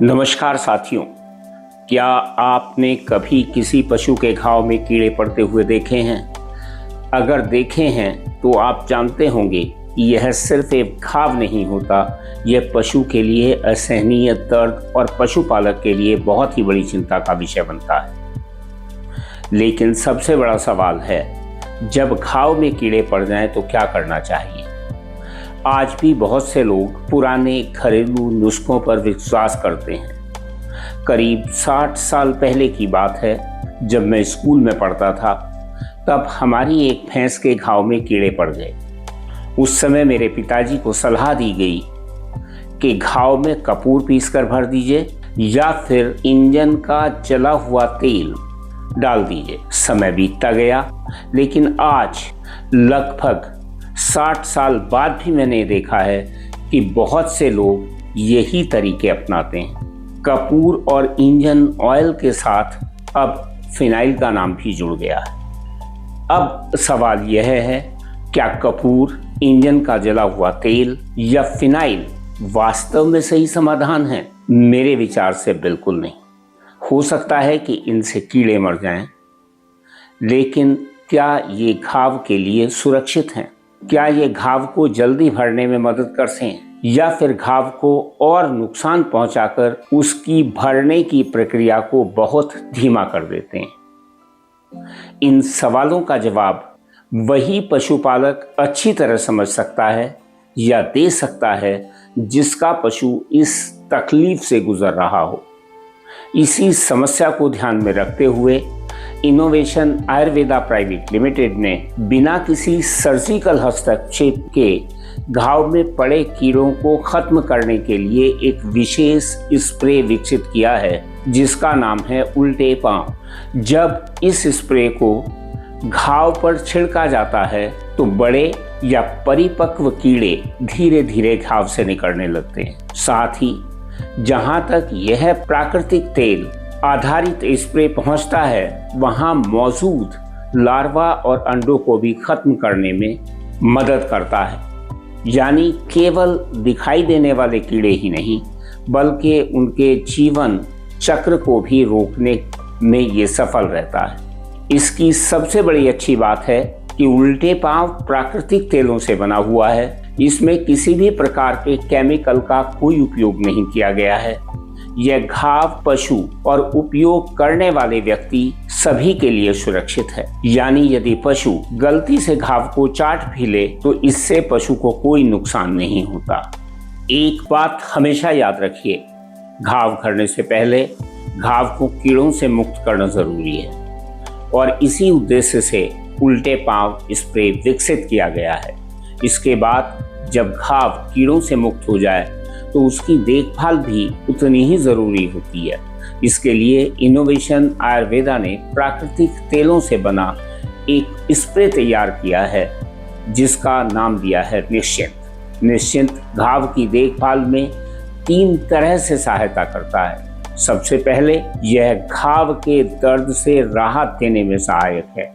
नमस्कार साथियों, क्या आपने कभी किसी पशु के घाव में कीड़े पड़ते हुए देखे हैं? अगर देखे हैं तो आप जानते होंगे कि यह सिर्फ एक घाव नहीं होता, यह पशु के लिए असहनीय दर्द और पशुपालक के लिए बहुत ही बड़ी चिंता का विषय बनता है। लेकिन सबसे बड़ा सवाल है, जब घाव में कीड़े पड़ जाएं तो क्या करना चाहिए? आज भी बहुत से लोग पुराने घरेलू नुस्खों पर विश्वास करते हैं। करीब 60 साल पहले की बात है, जब मैं स्कूल में पढ़ता था, तब हमारी एक भैंस के घाव में कीड़े पड़ गए। उस समय मेरे पिताजी को सलाह दी गई कि घाव में कपूर पीसकर भर दीजिए या फिर इंजन का जला हुआ तेल डाल दीजिए। समय बीतता गया, लेकिन आज लगभग 60 साल बाद भी मैंने देखा है कि बहुत से लोग यही तरीके अपनाते हैं। कपूर और इंजन ऑयल के साथ अब फिनाइल का नाम भी जुड़ गया है। अब सवाल यह है, क्या कपूर, इंजन का जला हुआ तेल या फिनाइल वास्तव में सही समाधान है? मेरे विचार से बिल्कुल नहीं। हो सकता है कि इनसे कीड़े मर जाएं, लेकिन क्या ये घाव के लिए सुरक्षित हैं? क्या ये घाव को जल्दी भरने में मदद करते हैं या फिर घाव को और नुकसान पहुंचाकर उसकी भरने की प्रक्रिया को बहुत धीमा कर देते हैं? इन सवालों का जवाब वही पशुपालक अच्छी तरह समझ सकता है या दे सकता है जिसका पशु इस तकलीफ से गुजर रहा हो। इसी समस्या को ध्यान में रखते हुए इनोवेशन आयुर्वेदा प्राइवेट लिमिटेड ने बिना किसी सर्जिकल हस्तक्षेप के घाव में पड़े कीड़ों को खत्म करने के लिए एक विशेष स्प्रे विकसित किया है, जिसका नाम है उल्टे पांव। जब इस स्प्रे को घाव पर छिड़का जाता है तो बड़े या परिपक्व कीड़े धीरे धीरे घाव से निकलने लगते हैं। साथ ही जहां तक यह प्राकृतिक तेल आधारित स्प्रे पहुंचता है, वहां मौजूद लार्वा और अंडों को भी खत्म करने में मदद करता है। यानी केवल दिखाई देने वाले कीड़े ही नहीं, बल्कि उनके जीवन चक्र को भी रोकने में ये सफल रहता है। इसकी सबसे बड़ी अच्छी बात है कि उल्टे पांव प्राकृतिक तेलों से बना हुआ है। इसमें किसी भी प्रकार के केमिकल का कोई उपयोग नहीं किया गया है। यह घाव पशु और उपयोग करने वाले व्यक्ति सभी के लिए सुरक्षित है। यानी यदि पशु गलती से घाव को चाट भी ले तो इससे पशु को कोई नुकसान नहीं होता। एक बात हमेशा याद रखिए, घाव करने से पहले घाव को कीड़ों से मुक्त करना जरूरी है और इसी उद्देश्य से उल्टे पांव स्प्रे विकसित किया गया है। इसके बाद जब घाव कीड़ों से मुक्त हो जाए तो उसकी देखभाल भी उतनी ही जरूरी होती है। इसके लिए इनोवेशन आयुर्वेदा ने प्राकृतिक तेलों से बना एक स्प्रे तैयार किया है, जिसका नाम दिया है निश्चिंत। निश्चिंत घाव की देखभाल में 3 तरह से सहायता करता है। सबसे पहले, यह घाव के दर्द से राहत देने में सहायक है।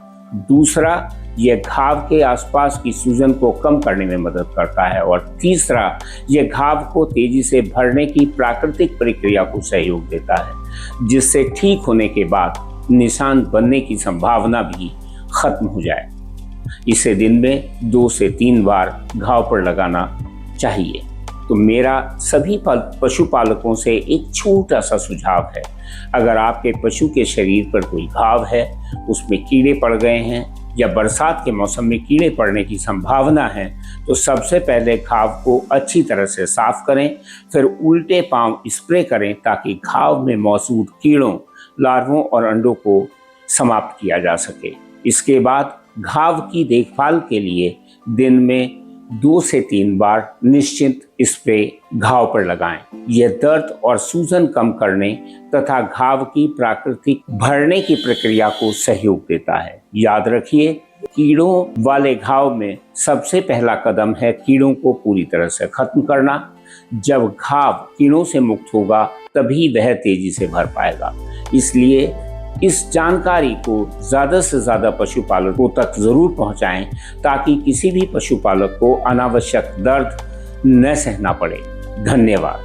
दूसरा, यह घाव के आसपास की सूजन को कम करने में मदद करता है। और तीसरा, यह घाव को तेजी से भरने की प्राकृतिक प्रक्रिया को सहयोग देता है, जिससे ठीक होने के बाद निशान बनने की संभावना भी खत्म हो जाए। इसे दिन में 2 से 3 बार घाव पर लगाना चाहिए। तो मेरा सभी पशुपालकों से एक छोटा सा सुझाव है, अगर आपके पशु के शरीर पर कोई घाव है, उसमें कीड़े पड़ गए हैं या बरसात के मौसम में कीड़े पड़ने की संभावना है, तो सबसे पहले घाव को अच्छी तरह से साफ करें, फिर उल्टे पांव स्प्रे करें ताकि घाव में मौजूद कीड़ों, लार्वों और अंडों को समाप्त किया जा सके। इसके बाद घाव की देखभाल के लिए दिन में 2 से 3 बार निश्चिंत स्प्रे घाव पर लगाएं। यह दर्द और सूजन कम करने तथा घाव की प्राकृतिक भरने की प्रक्रिया को सहयोग देता है। याद रखिए, कीड़ों वाले घाव में सबसे पहला कदम है कीड़ों को पूरी तरह से खत्म करना। जब घाव कीड़ों से मुक्त होगा, तभी वह तेजी से भर पाएगा। इसलिए इस जानकारी को ज़्यादा से ज़्यादा पशुपालकों तक ज़रूर पहुंचाएं, ताकि किसी भी पशुपालक को अनावश्यक दर्द न सहना पड़े। धन्यवाद।